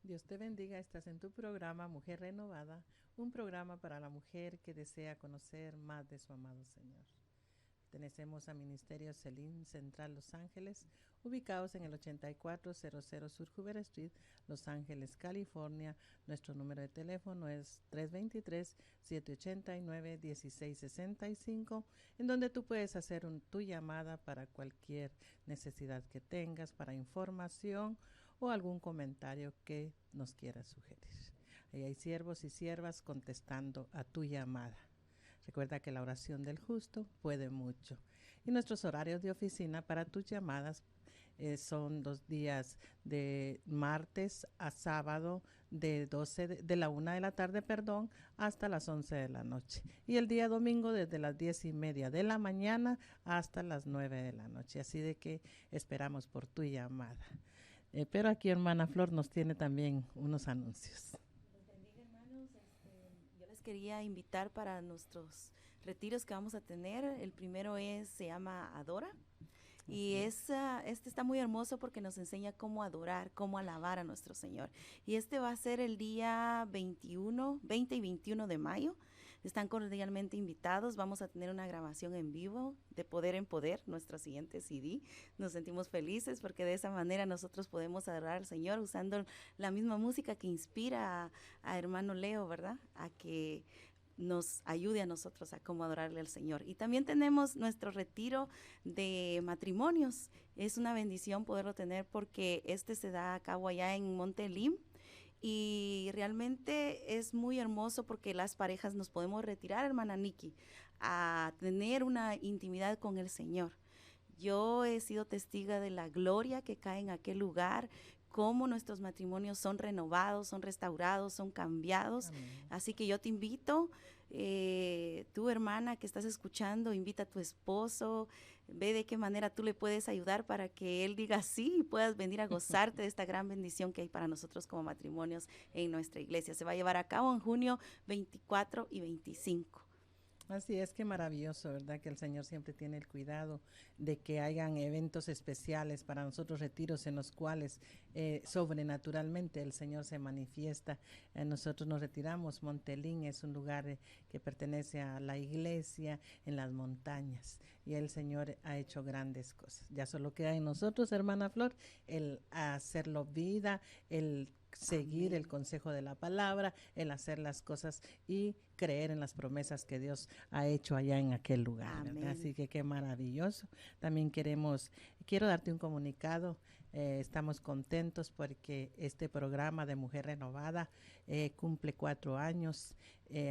Dios te bendiga, estás en tu programa Mujer Renovada, un programa para la mujer que desea conocer más de su amado Señor. Pertenecemos a Ministerio Selim Central Los Ángeles, ubicados en el 8400 Sur Hoover Street, Los Ángeles, California. Nuestro número de teléfono es 323-789-1665, en donde tú puedes hacer tu llamada para cualquier necesidad que tengas, para información o algún comentario que nos quieras sugerir. Ahí hay siervos y siervas contestando a tu llamada. Recuerda que la oración del justo puede mucho. Y nuestros horarios de oficina para tus llamadas son los días de martes a sábado de la 1 de la tarde, hasta las 11 de la noche. Y el día domingo desde las 10:30 de la mañana hasta las 9 de la noche. Así de que esperamos por tu llamada. Pero aquí hermana Flor nos tiene también unos anuncios. Bendiga, hermanos. Yo les quería invitar para nuestros retiros que vamos a tener. El primero se llama Adora. Y este está muy hermoso porque nos enseña cómo adorar, cómo alabar a nuestro Señor. Y este va a ser el día 20 y 21 de mayo. Están cordialmente invitados. Vamos a tener una grabación en vivo de Poder en Poder, nuestro siguiente CD. Nos sentimos felices porque de esa manera nosotros podemos adorar al Señor usando la misma música que inspira a hermano Leo, ¿verdad? A que nos ayude a nosotros a cómo adorarle al Señor. Y también tenemos nuestro retiro de matrimonios. Es una bendición poderlo tener porque se da a cabo allá en Montelim. Y realmente es muy hermoso porque las parejas nos podemos retirar, hermana Nikki, a tener una intimidad con el Señor. Yo he sido testiga de la gloria que cae en aquel lugar, cómo nuestros matrimonios son renovados, son restaurados, son cambiados. Amén. Así que yo te invito, tu hermana que estás escuchando, invita a tu esposo, ve de qué manera tú le puedes ayudar para que él diga sí y puedas venir a gozarte de esta gran bendición que hay para nosotros como matrimonios en nuestra iglesia. Se va a llevar a cabo en junio 24 y 25. Así es, que maravilloso, ¿verdad? Que el Señor siempre tiene el cuidado de que hayan eventos especiales para nosotros, retiros en los cuales sobrenaturalmente el Señor se manifiesta. Nosotros nos retiramos. Montelín es un lugar que pertenece a la iglesia en las montañas y el Señor ha hecho grandes cosas. Ya solo queda en nosotros, hermana Flor, el hacerlo vida, el seguir Amén. el consejo de la palabra, el hacer las cosas y creer en las promesas que Dios ha hecho allá en aquel lugar, ¿verdad? Amén. Así que qué maravilloso. También quiero darte un comunicado. Estamos contentos porque este programa de Mujer Renovada cumple 4 años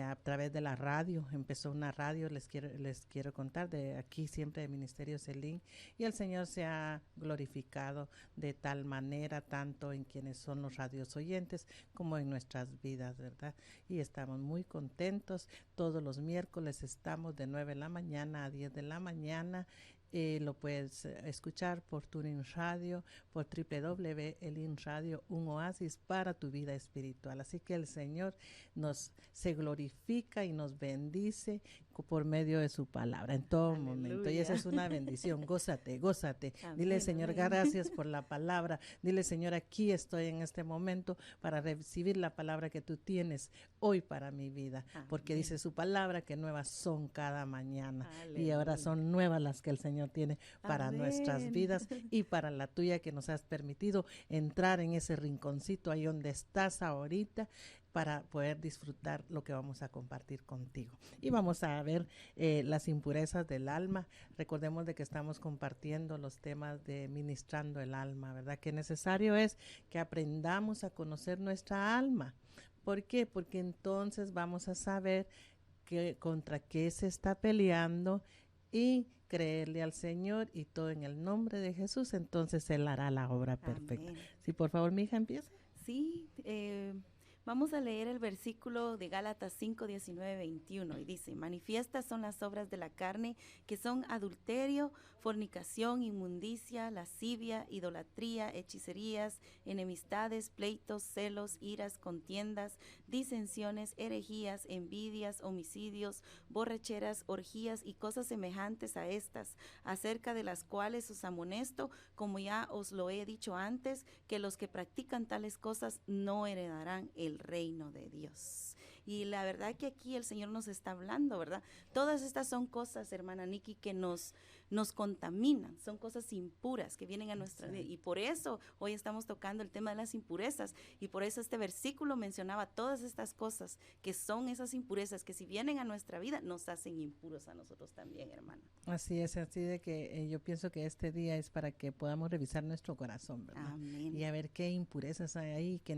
a través de la radio. Empezó una radio, les quiero contar, de aquí siempre de Ministerio Selim, y el Señor se ha glorificado de tal manera, tanto en quienes son los radios oyentes como en nuestras vidas, ¿verdad? Y estamos muy contentos. Todos los miércoles estamos de 9 de la mañana a 10 de la mañana. Lo puedes escuchar por TuneIn Radio, por www.elin Radio, un oasis para tu vida espiritual. Así que el Señor se glorifica y nos bendice por medio de su palabra en todo momento. Y esa Aleluya. es una bendición. Gózate, gózate. Dile, Amén, Señor, amén. gracias por la palabra. Dile, Señor, aquí estoy en este momento para recibir la palabra que tú tienes hoy para mi vida. Porque Amén. dice su palabra que nuevas son cada mañana. Y ahora Aleluya. son nuevas las que el Señor tiene para nuestras Amén. vidas y para la tuya, que nos has permitido entrar en ese rinconcito ahí donde estás ahorita para poder disfrutar lo que vamos a compartir contigo. Y vamos a ver las impurezas del alma. Recordemos de que estamos compartiendo los temas de ministrando el alma, ¿verdad? Que necesario es que aprendamos a conocer nuestra alma. ¿Por qué? Porque entonces vamos a saber contra qué se está peleando y creerle al Señor, y todo en el nombre de Jesús, entonces Él hará la obra perfecta. Amén. Sí, por favor, mi hija, empieza. Sí, Vamos a leer el versículo de Gálatas 5, 19, 21 y dice, manifiestas son las obras de la carne, que son adulterio, fornicación, inmundicia, lascivia, idolatría, hechicerías, enemistades, pleitos, celos, iras, contiendas, disensiones, herejías, envidias, homicidios, borracheras, orgías y cosas semejantes a estas, acerca de las cuales os amonesto, como ya os lo he dicho antes, que los que practican tales cosas no heredarán el reino de Dios. Y la verdad que aquí el Señor nos está hablando, ¿verdad? Todas estas son cosas, hermana Nikki, que nos contaminan, son cosas impuras que vienen a nuestra vida. Y por eso hoy estamos tocando el tema de las impurezas. Y por eso este versículo mencionaba todas estas cosas que son esas impurezas que si vienen a nuestra vida nos hacen impuros a nosotros también, hermana. Así es, así de que yo pienso que este día es para que podamos revisar nuestro corazón, ¿verdad? Amén. Y a ver qué impurezas hay ahí que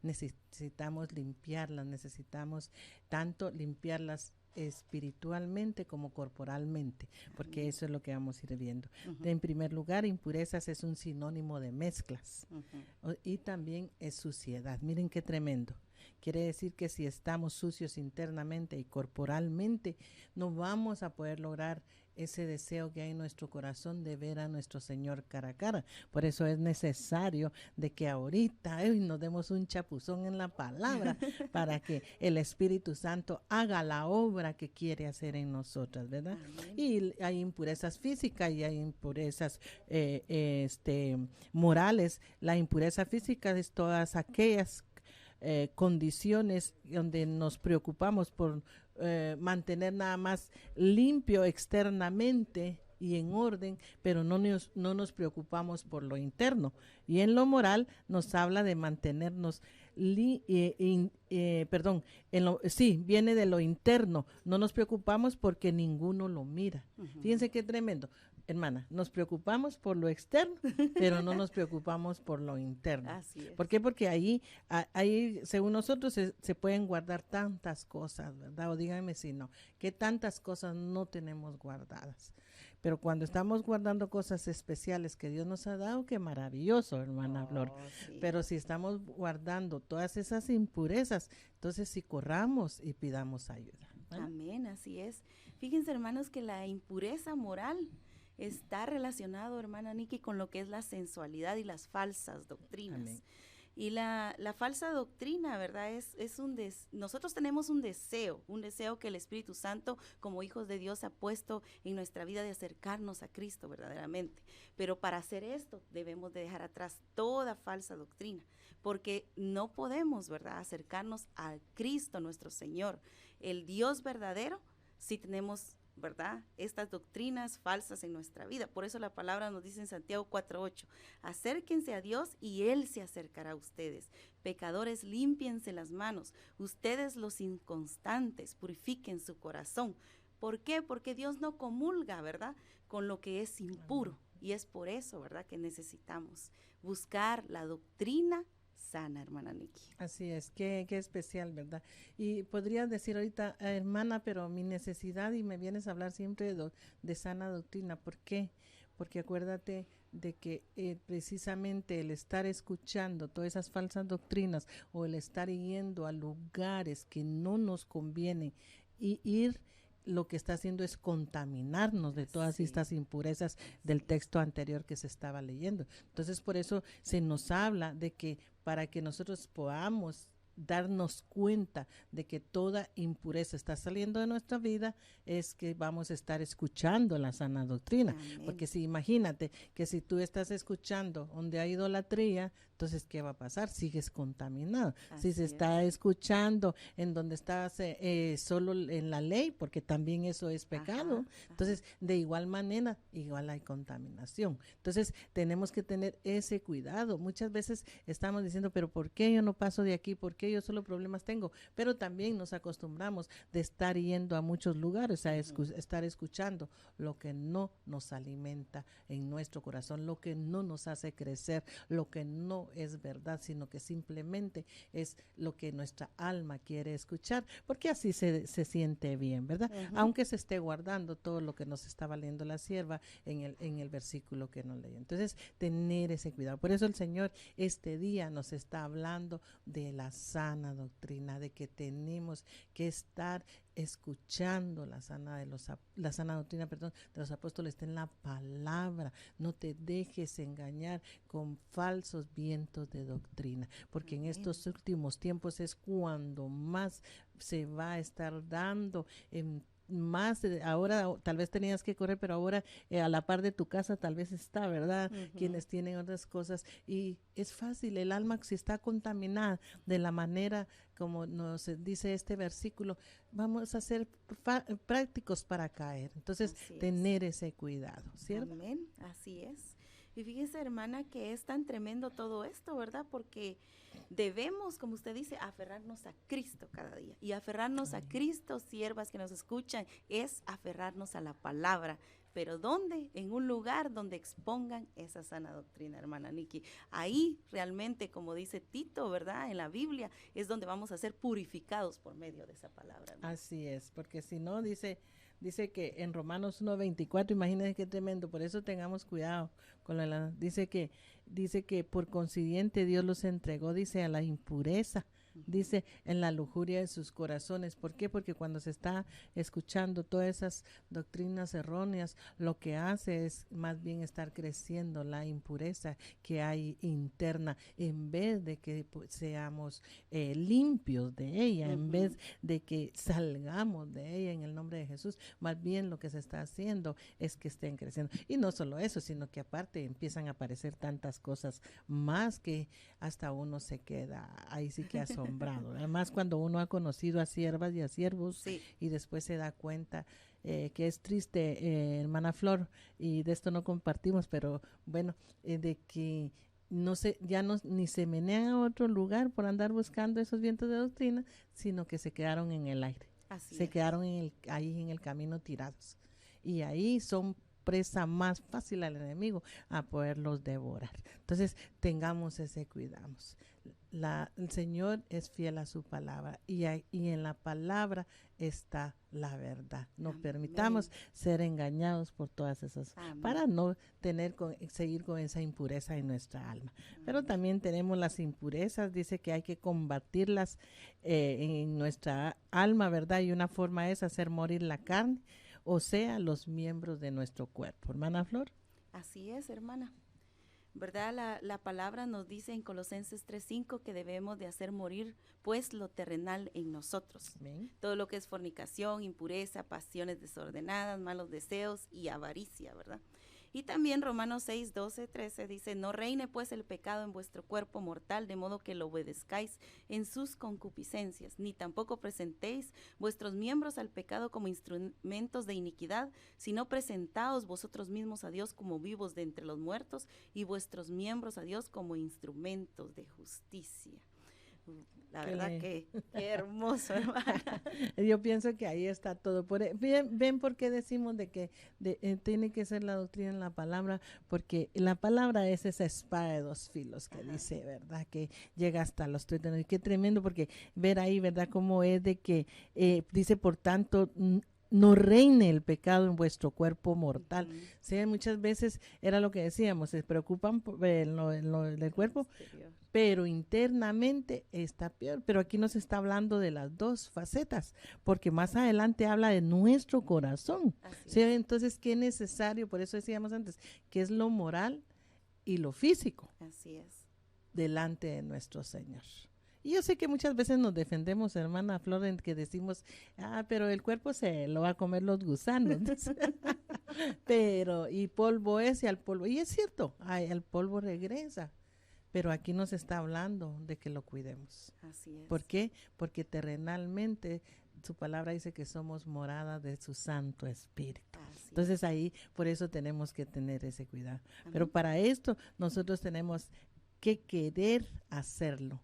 necesitamos limpiarlas, necesitamos tanto limpiarlas espiritualmente como corporalmente, porque eso es lo que vamos a ir viendo. En primer lugar, impurezas es un sinónimo de mezclas y también es suciedad. Miren qué tremendo. Quiere decir que si estamos sucios internamente y corporalmente, no vamos a poder lograr ese deseo que hay en nuestro corazón de ver a nuestro Señor cara a cara. Por eso es necesario de que ahorita nos demos un chapuzón en la palabra para que el Espíritu Santo haga la obra que quiere hacer en nosotras, ¿verdad? Amén. Y hay impurezas físicas y hay impurezas morales. La impureza física es todas aquellas condiciones donde nos preocupamos por mantener nada más limpio externamente y en orden, pero no nos preocupamos por lo interno. Y en lo moral nos habla de mantenernos, viene de lo interno. No nos preocupamos porque ninguno lo mira. Fíjense qué tremendo. Hermana, nos preocupamos por lo externo, pero no nos preocupamos por lo interno. Así es. ¿Por qué? Porque ahí según nosotros, se pueden guardar tantas cosas, ¿verdad? O díganme si no, que tantas cosas no tenemos guardadas. Pero cuando estamos guardando cosas especiales que Dios nos ha dado, qué maravilloso, hermana Flor. Sí. Pero si estamos guardando todas esas impurezas, entonces sí corramos y pidamos ayuda, ¿vale? Amén, así es. Fíjense, hermanos, que la impureza moral está relacionado, hermana Nikki, con lo que es la sensualidad y las falsas doctrinas. Amén. Y la falsa doctrina, ¿verdad? Nosotros tenemos un deseo que el Espíritu Santo, como hijos de Dios, ha puesto en nuestra vida de acercarnos a Cristo verdaderamente. Pero para hacer esto debemos de dejar atrás toda falsa doctrina, porque no podemos, ¿verdad?, acercarnos a Cristo nuestro Señor, el Dios verdadero, si tenemos, ¿verdad?, estas doctrinas falsas en nuestra vida. Por eso la palabra nos dice en Santiago 4:8, acérquense a Dios y Él se acercará a ustedes. Pecadores, límpiense las manos. Ustedes los inconstantes, purifiquen su corazón. ¿Por qué? Porque Dios no comulga, ¿verdad?, con lo que es impuro. Y es por eso, ¿verdad?, que necesitamos buscar la doctrina sana, hermana Nikki. Así es, qué especial, ¿verdad? Y podrías decir ahorita, hermana, pero mi necesidad, y me vienes a hablar siempre de sana doctrina. ¿Por qué? Porque acuérdate de que precisamente el estar escuchando todas esas falsas doctrinas o el estar yendo a lugares que no nos conviene y ir, lo que está haciendo es contaminarnos de todas estas impurezas del texto anterior que se estaba leyendo. Entonces, por eso se nos habla de que para que nosotros podamos darnos cuenta de que toda impureza está saliendo de nuestra vida, es que vamos a estar escuchando la sana doctrina. Amén. Porque si imagínate que si tú estás escuchando donde hay idolatría, entonces ¿qué va a pasar? Sigues contaminado. Así si se está escuchando en donde estás solo en la ley, porque también eso es pecado, entonces de igual manera, igual hay contaminación. Entonces tenemos que tener ese cuidado. Muchas veces estamos diciendo, pero ¿por qué yo no paso de aquí? ¿Por qué yo solo problemas tengo? Pero también nos acostumbramos de estar yendo a muchos lugares a estar escuchando lo que no nos alimenta en nuestro corazón, lo que no nos hace crecer, lo que no es verdad, sino que simplemente es lo que nuestra alma quiere escuchar, porque así se siente bien, ¿verdad? Aunque se esté guardando todo lo que nos estaba leyendo la sierva en el versículo que nos leía. Entonces, tener ese cuidado. Por eso el Señor este día nos está hablando de la sana doctrina, de que tenemos que estar escuchando la sana doctrina, de los apóstoles. Está en la palabra. No te dejes engañar con falsos vientos de doctrina, porque en estos últimos tiempos es cuando más se va a estar dando más. Ahora tal vez tenías que correr, pero ahora a la par de tu casa tal vez está, ¿verdad? Quienes tienen otras cosas, y es fácil. El alma, si está contaminada de la manera como nos dice este versículo, vamos a ser prácticos para caer. Entonces, tener ese cuidado, ¿cierto? Amén, así es. Y fíjese, hermana, que es tan tremendo todo esto, ¿verdad? Porque debemos, como usted dice, aferrarnos a Cristo cada día. Y aferrarnos a Cristo, siervas que nos escuchan, es aferrarnos a la palabra. ¿Pero dónde? En un lugar donde expongan esa sana doctrina, hermana Nikki. Ahí realmente, como dice Tito, ¿verdad? En la Biblia, es donde vamos a ser purificados por medio de esa palabra, hermana. Así es, porque si no, dice que en Romanos 1:24, imagínense qué tremendo, por eso tengamos cuidado con dice que por consiguiente Dios los entregó, dice, a la impureza, dice, en la lujuria de sus corazones. ¿Por qué? Porque cuando se está escuchando todas esas doctrinas erróneas, lo que hace es más bien estar creciendo la impureza que hay interna, en vez de que seamos limpios de ella, en vez de que salgamos de ella en el nombre de Jesús. Más bien lo que se está haciendo es que estén creciendo. Y no solo eso, sino que aparte empiezan a aparecer tantas cosas más que hasta uno se queda ahí sí que asombrado. Además, cuando uno ha conocido a siervas y a siervos, y después se da cuenta que es triste, hermana Flor, y de esto no compartimos, pero bueno, de que ni se menean a otro lugar por andar buscando esos vientos de doctrina, sino que se quedaron en el aire. Quedaron ahí en el camino tirados. Y ahí son presa más fácil al enemigo a poderlos devorar. Entonces, tengamos ese cuidado. El Señor es fiel a su palabra, y en la palabra está la verdad. No permitamos ser engañados por todas esas, para no seguir con esa impureza en nuestra alma. Pero también tenemos las impurezas, dice que hay que combatirlas en nuestra alma, ¿verdad? Y una forma es hacer morir la carne, o sea, los miembros de nuestro cuerpo. Hermana Flor. Así es, hermana. ¿Verdad? La palabra nos dice en Colosenses 3:5 que debemos de hacer morir pues lo terrenal en nosotros. Bien. Todo lo que es fornicación, impureza, pasiones desordenadas, malos deseos y avaricia, ¿verdad? Y también Romanos 6:12-13 dice, no reine pues el pecado en vuestro cuerpo mortal, de modo que lo obedezcáis en sus concupiscencias, ni tampoco presentéis vuestros miembros al pecado como instrumentos de iniquidad, sino presentaos vosotros mismos a Dios como vivos de entre los muertos, y vuestros miembros a Dios como instrumentos de justicia. La verdad que qué hermoso, hermana. Yo pienso que ahí está todo. Ven por qué decimos de que tiene que ser la doctrina en la palabra, porque la palabra es esa espada de dos filos que dice, ¿verdad? Que llega hasta los tuétanos. Y qué tremendo, porque ver ahí, ¿verdad? Cómo es de que dice, por tanto, no reine el pecado en vuestro cuerpo mortal. Sí, muchas veces era lo que decíamos, se preocupan por lo del cuerpo, pero internamente está peor. Pero aquí nos está hablando de las dos facetas, porque más adelante habla de nuestro corazón. ¿Sí? Entonces, qué necesario, por eso decíamos antes, que es lo moral y lo físico. Así es. Delante de nuestro Señor. Y yo sé que muchas veces nos defendemos, hermana Flor, en que decimos, pero el cuerpo se lo va a comer los gusanos. Pero, y polvo es, y al polvo, y es cierto, al polvo regresa. Pero aquí nos está hablando de que lo cuidemos. Así es. ¿Por qué? Porque terrenalmente su palabra dice que somos morada de su Santo Espíritu. Entonces ahí, por eso tenemos que tener ese cuidado. Amén. Pero para esto nosotros tenemos que querer hacerlo.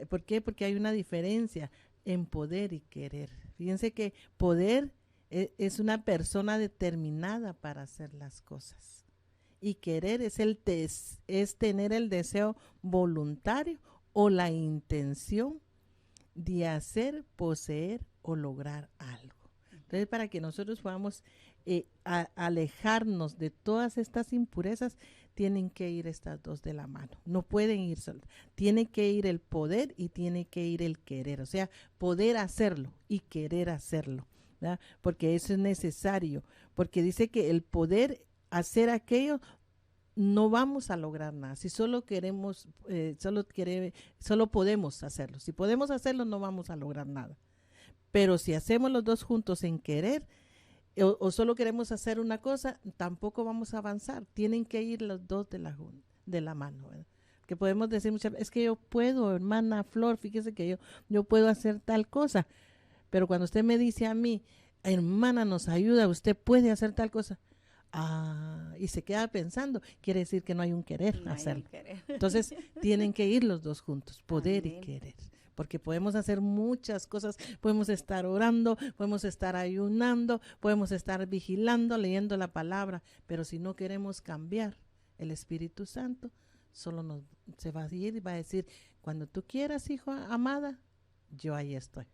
¿Por qué? Porque hay una diferencia en poder y querer. Fíjense que poder es una persona determinada para hacer las cosas. Y querer es tener el deseo voluntario o la intención de hacer, poseer o lograr algo. Entonces, para que nosotros podamos alejarnos de todas estas impurezas, tienen que ir estas dos de la mano. No pueden ir solas. Tiene que ir el poder y tiene que ir el querer. O sea, poder hacerlo y querer hacerlo, ¿verdad? Porque eso es necesario. Porque dice que el poder hacer aquello, no vamos a lograr nada. Si solo queremos, solo podemos hacerlo. Si podemos hacerlo, no vamos a lograr nada. Pero si hacemos los dos juntos en querer, o solo queremos hacer una cosa, tampoco vamos a avanzar. Tienen que ir los dos de la mano, ¿verdad? Que podemos decir muchas veces, es que yo puedo, hermana Flor, fíjese que yo puedo hacer tal cosa. Pero cuando usted me dice a mí, hermana, nos ayuda, usted puede hacer tal cosa. Y se queda pensando, quiere decir que no hay un querer hacerlo. Entonces, tienen que ir los dos juntos, poder y querer. Porque podemos hacer muchas cosas, podemos estar orando, podemos estar ayunando, podemos estar vigilando, leyendo la palabra, pero si no queremos cambiar, el Espíritu Santo solo se va a ir y va a decir, cuando tú quieras, hijo amada, yo ahí estoy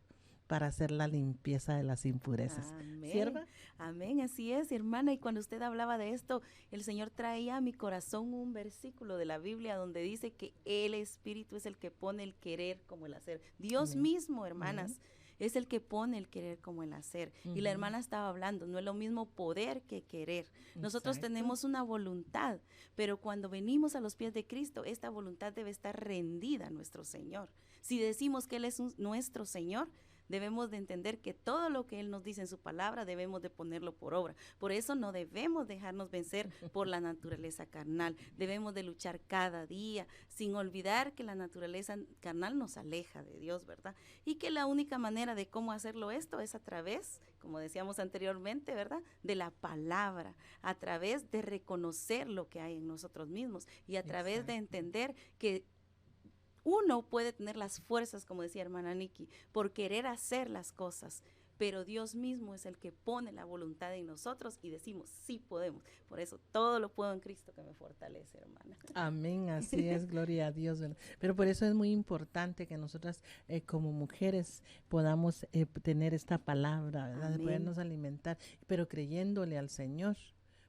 para hacer la limpieza de las impurezas. Amén. ¿Sierva? Amén, así es, hermana. Y cuando usted hablaba de esto, el Señor traía a mi corazón un versículo de la Biblia donde dice que el Espíritu es el que pone el querer como el hacer. Dios mismo, hermanas, es el que pone el querer como el hacer. Y la hermana estaba hablando, no es lo mismo poder que querer. Nosotros tenemos una voluntad, pero cuando venimos a los pies de Cristo, esta voluntad debe estar rendida a nuestro Señor. Si decimos que Él es nuestro Señor, debemos de entender que todo lo que Él nos dice en su palabra debemos de ponerlo por obra. Por eso no debemos dejarnos vencer por la naturaleza carnal. Debemos de luchar cada día sin olvidar que la naturaleza carnal nos aleja de Dios, ¿verdad? Y que la única manera de cómo hacerlo esto es a través, como decíamos anteriormente, ¿verdad? De la palabra, a través de reconocer lo que hay en nosotros mismos y a través de entender que uno puede tener las fuerzas, como decía hermana Nikki, por querer hacer las cosas, pero Dios mismo es el que pone la voluntad en nosotros y decimos, sí podemos. Por eso, todo lo puedo en Cristo que me fortalece, hermana. Amén, así es, gloria a Dios, ¿verdad? Pero por eso es muy importante que nosotras como mujeres podamos tener esta palabra, ¿verdad? Amén. De podernos alimentar, pero creyéndole al Señor.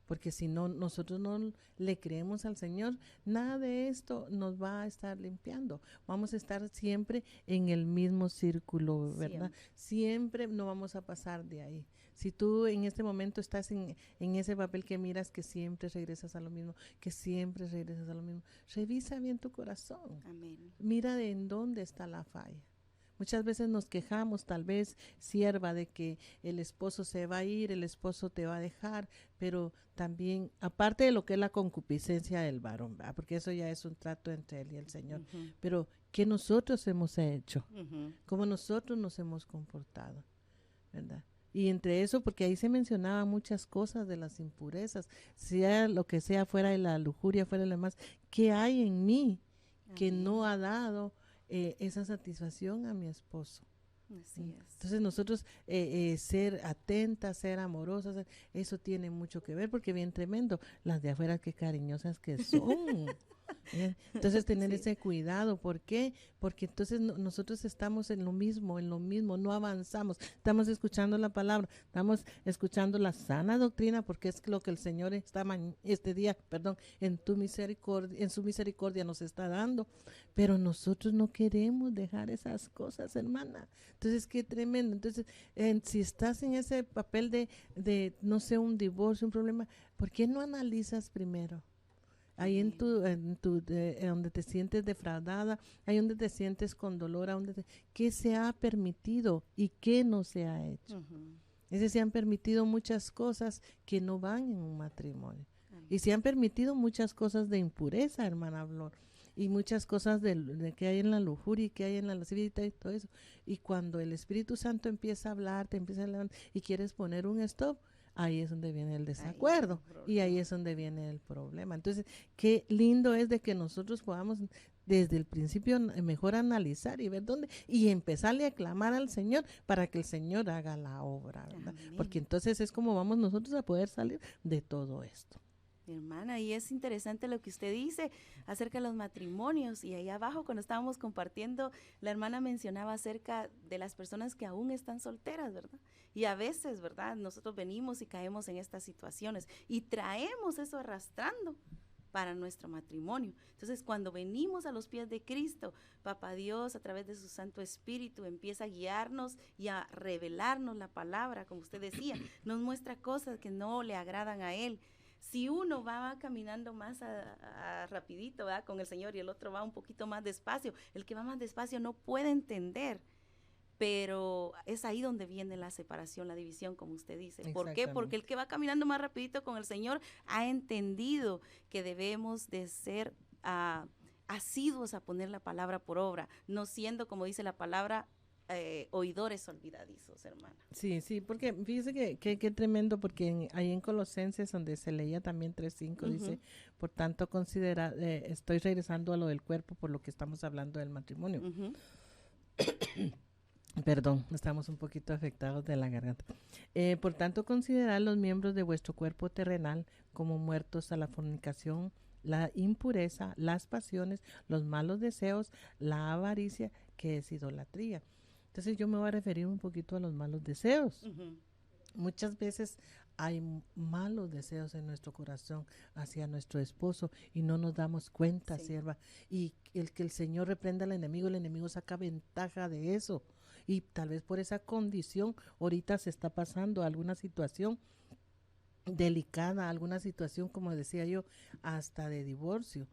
Porque si no, nosotros no le creemos al Señor, nada de esto nos va a estar limpiando. Vamos a estar siempre en el mismo círculo, ¿verdad? Siempre no vamos a pasar de ahí. Si tú en este momento estás en ese papel que miras que siempre regresas a lo mismo, que siempre regresas a lo mismo, revisa bien tu corazón. Amén. Mira de en dónde está la falla. Muchas veces nos quejamos, tal vez, sierva, de que el esposo se va a ir, el esposo te va a dejar, pero también, aparte de lo que es la concupiscencia del varón, ¿verdad? Porque eso ya es un trato entre él y el Señor, pero ¿qué nosotros hemos hecho? ¿Cómo nosotros nos hemos comportado? ¿Verdad? Y entre eso, porque ahí se mencionaban muchas cosas de las impurezas, sea lo que sea, fuera de la lujuria, fuera de lo demás, ¿qué hay en mí que no ha dado esa satisfacción a mi esposo? Así es. Entonces nosotros ser atentas, ser amorosas, eso tiene mucho que ver, porque bien tremendo, las de afuera qué cariñosas que son. Entonces tener ese cuidado, ¿por qué? Porque entonces nosotros estamos en lo mismo, no avanzamos, estamos escuchando la palabra, estamos escuchando la sana doctrina, porque es lo que el Señor este día, en su misericordia nos está dando, pero nosotros no queremos dejar esas cosas, hermana. Entonces qué tremendo. Entonces si estás en ese papel de no sé, un divorcio, un problema, ¿por qué no analizas primero? Ahí donde te sientes defraudada, ahí donde te sientes con dolor, ¿qué se ha permitido y qué no se ha hecho? Se han permitido muchas cosas que no van en un matrimonio. Y se han permitido muchas cosas de impureza, hermana Flor, y muchas cosas de que hay en la lujuria y que hay en la lascivia y todo eso. Y cuando el Espíritu Santo empieza a hablar, te empieza a hablar y quieres poner un stop, ahí es donde viene el desacuerdo y ahí es donde viene el problema. Entonces, qué lindo es de que nosotros podamos desde el principio mejor analizar y ver dónde y empezarle a clamar al Señor para que el Señor haga la obra, ¿verdad? Porque entonces es como vamos nosotros a poder salir de todo esto. Hermana, y es interesante lo que usted dice acerca de los matrimonios. Y ahí abajo, cuando estábamos compartiendo, la hermana mencionaba acerca de las personas que aún están solteras, ¿verdad? Y a veces, ¿verdad? Nosotros venimos y caemos en estas situaciones y traemos eso arrastrando para nuestro matrimonio. Entonces, cuando venimos a los pies de Cristo, Papá Dios, a través de su Santo Espíritu, empieza a guiarnos y a revelarnos la palabra, como usted decía, nos muestra cosas que no le agradan a Él. Si uno va caminando más rapidito, ¿verdad?, con el Señor, y el otro va un poquito más despacio, el que va más despacio no puede entender, pero es ahí donde viene la separación, la división, como usted dice. ¿Por qué? Porque el que va caminando más rapidito con el Señor ha entendido que debemos de ser asiduos a poner la palabra por obra, no siendo, como dice la palabra, oidores olvidadizos, hermana. Sí, sí, porque fíjese que tremendo, porque ahí en Colosenses, donde se leía también 3:5, dice, por tanto considera, estoy regresando a lo del cuerpo por lo que estamos hablando del matrimonio. Perdón, estamos un poquito afectados de la garganta. Por tanto, considerad los miembros de vuestro cuerpo terrenal como muertos a la fornicación, la impureza, las pasiones, los malos deseos, la avaricia, que es idolatría. Entonces yo me voy a referir un poquito a los malos deseos. Muchas veces hay malos deseos en nuestro corazón hacia nuestro esposo y no nos damos cuenta, sierva. Y el que el Señor reprenda al enemigo, el enemigo saca ventaja de eso. Y tal vez por esa condición ahorita se está pasando alguna situación delicada, alguna situación, como decía yo, hasta de divorcio.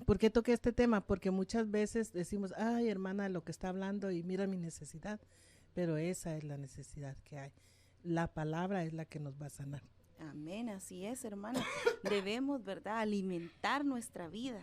¿Por qué toqué este tema? Porque muchas veces decimos, ay, hermana, lo que está hablando y mira mi necesidad, pero esa es la necesidad que hay. La palabra es la que nos va a sanar. Amén, así es, hermana. Debemos, ¿verdad?, alimentar nuestra vida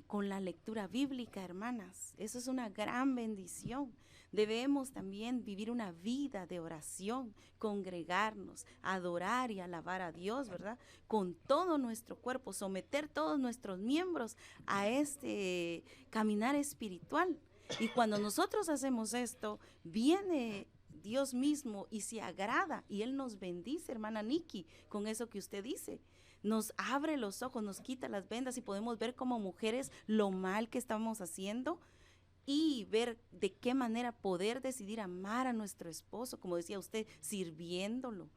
con la lectura bíblica, hermanas. Eso es una gran bendición. Debemos también vivir una vida de oración, congregarnos, adorar y alabar a Dios, ¿verdad?, con todo nuestro cuerpo, someter todos nuestros miembros a este caminar espiritual. Y cuando nosotros hacemos esto, viene Dios mismo y se agrada y Él nos bendice, hermana Nikki, con eso que usted dice. Nos abre los ojos, nos quita las vendas y podemos ver como mujeres lo mal que estamos haciendo y ver de qué manera poder decidir amar a nuestro esposo, como decía usted, sirviéndolo,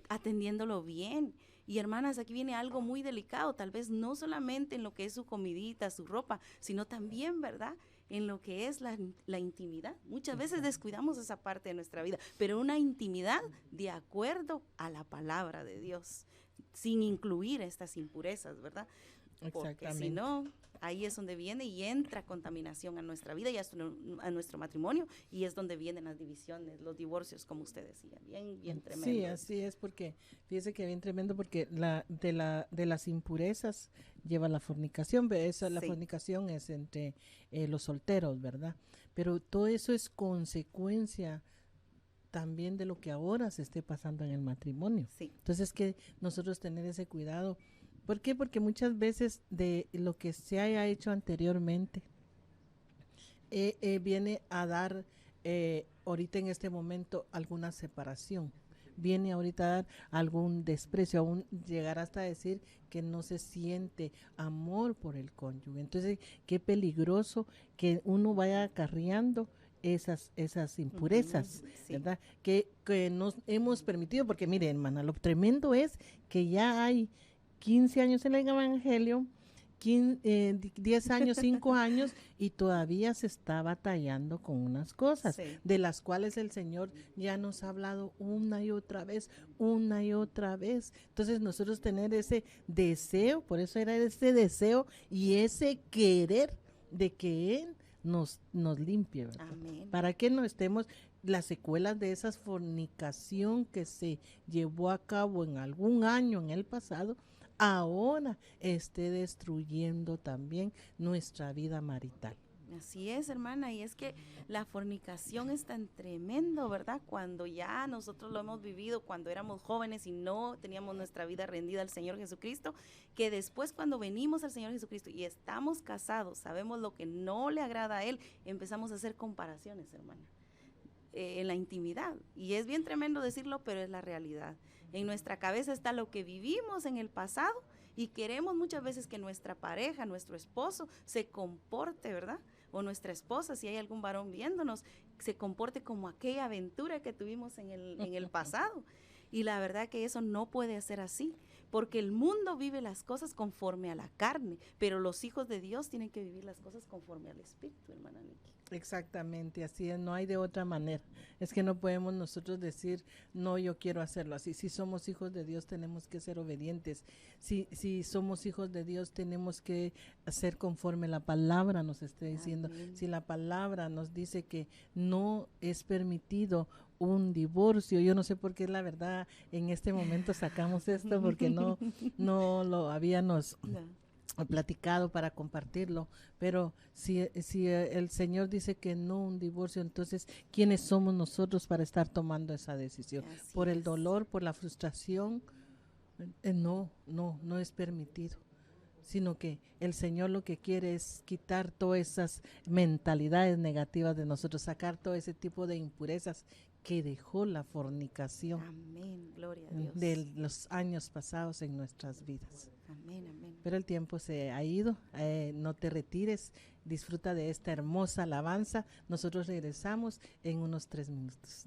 atendiéndolo bien. Y hermanas, aquí viene algo muy delicado, tal vez no solamente en lo que es su comidita, su ropa, sino también, ¿verdad?, en lo que es la intimidad. Muchas veces descuidamos esa parte de nuestra vida, pero una intimidad de acuerdo a la palabra de Dios, sin incluir estas impurezas, ¿verdad? Porque si no, ahí es donde viene y entra contaminación a nuestra vida y a nuestro matrimonio, y es donde vienen las divisiones, los divorcios, como usted decía, bien tremendo. Sí, así es, porque fíjese que bien tremendo, porque de las impurezas lleva la fornicación, la fornicación es entre los solteros, ¿verdad? Pero todo eso es consecuencia también de lo que ahora se esté pasando en el matrimonio. Entonces, que nosotros tener ese cuidado. ¿Por qué? Porque muchas veces de lo que se haya hecho anteriormente viene a dar ahorita en este momento alguna separación. Viene ahorita a dar algún desprecio, aún llegar hasta decir que no se siente amor por el cónyuge. Entonces, qué peligroso que uno vaya acarreando esas impurezas, ¿verdad? Que nos hemos permitido, porque mire, hermana, lo tremendo es que ya hay 15 años en el Evangelio, 10 años, 5 años, y todavía se está batallando con unas cosas, de las cuales el Señor ya nos ha hablado una y otra vez. Entonces nosotros tener ese deseo, por eso era ese deseo y ese querer de que Él nos limpie, ¿verdad? Amén. Para que no estemos las secuelas de esa fornicación que se llevó a cabo en algún año en el pasado, ahora esté destruyendo también nuestra vida marital. Así es, hermana, y es que la fornicación es tan tremendo, ¿verdad? Cuando ya nosotros lo hemos vivido cuando éramos jóvenes y no teníamos nuestra vida rendida al Señor Jesucristo, que después cuando venimos al Señor Jesucristo y estamos casados, sabemos lo que no le agrada a Él, empezamos a hacer comparaciones, hermana. en la intimidad. Y es bien tremendo decirlo, pero es la realidad. En nuestra cabeza está lo que vivimos en el pasado y queremos muchas veces que nuestra pareja, nuestro esposo, se comporte, ¿verdad? O nuestra esposa, si hay algún varón viéndonos, se comporte como aquella aventura que tuvimos en el pasado. Y la verdad que eso no puede ser así, porque el mundo vive las cosas conforme a la carne, pero los hijos de Dios tienen que vivir las cosas conforme al Espíritu, hermana Nikki. Exactamente, así es, no hay de otra manera. Es que no podemos nosotros decir, no, yo quiero hacerlo así. Si somos hijos de Dios, tenemos que ser obedientes. Si somos hijos de Dios, tenemos que hacer conforme la palabra nos esté diciendo. Amén. Si la palabra nos dice que no es permitido un divorcio, yo no sé por qué la verdad en este momento sacamos esto, porque no lo habíamos platicado para compartirlo, pero si el Señor dice que no un divorcio, entonces ¿quiénes somos nosotros para estar tomando esa decisión? Así Por el es. dolor, por la frustración, no es permitido, sino que el Señor lo que quiere es quitar todas esas mentalidades negativas de nosotros, sacar todo ese tipo de impurezas que dejó la fornicación. Amén, gloria a Dios. De los años pasados en nuestras vidas. Amén, amén. Pero el tiempo se ha ido, no te retires, disfruta de esta hermosa alabanza. Nosotros regresamos en unos 3 minutos.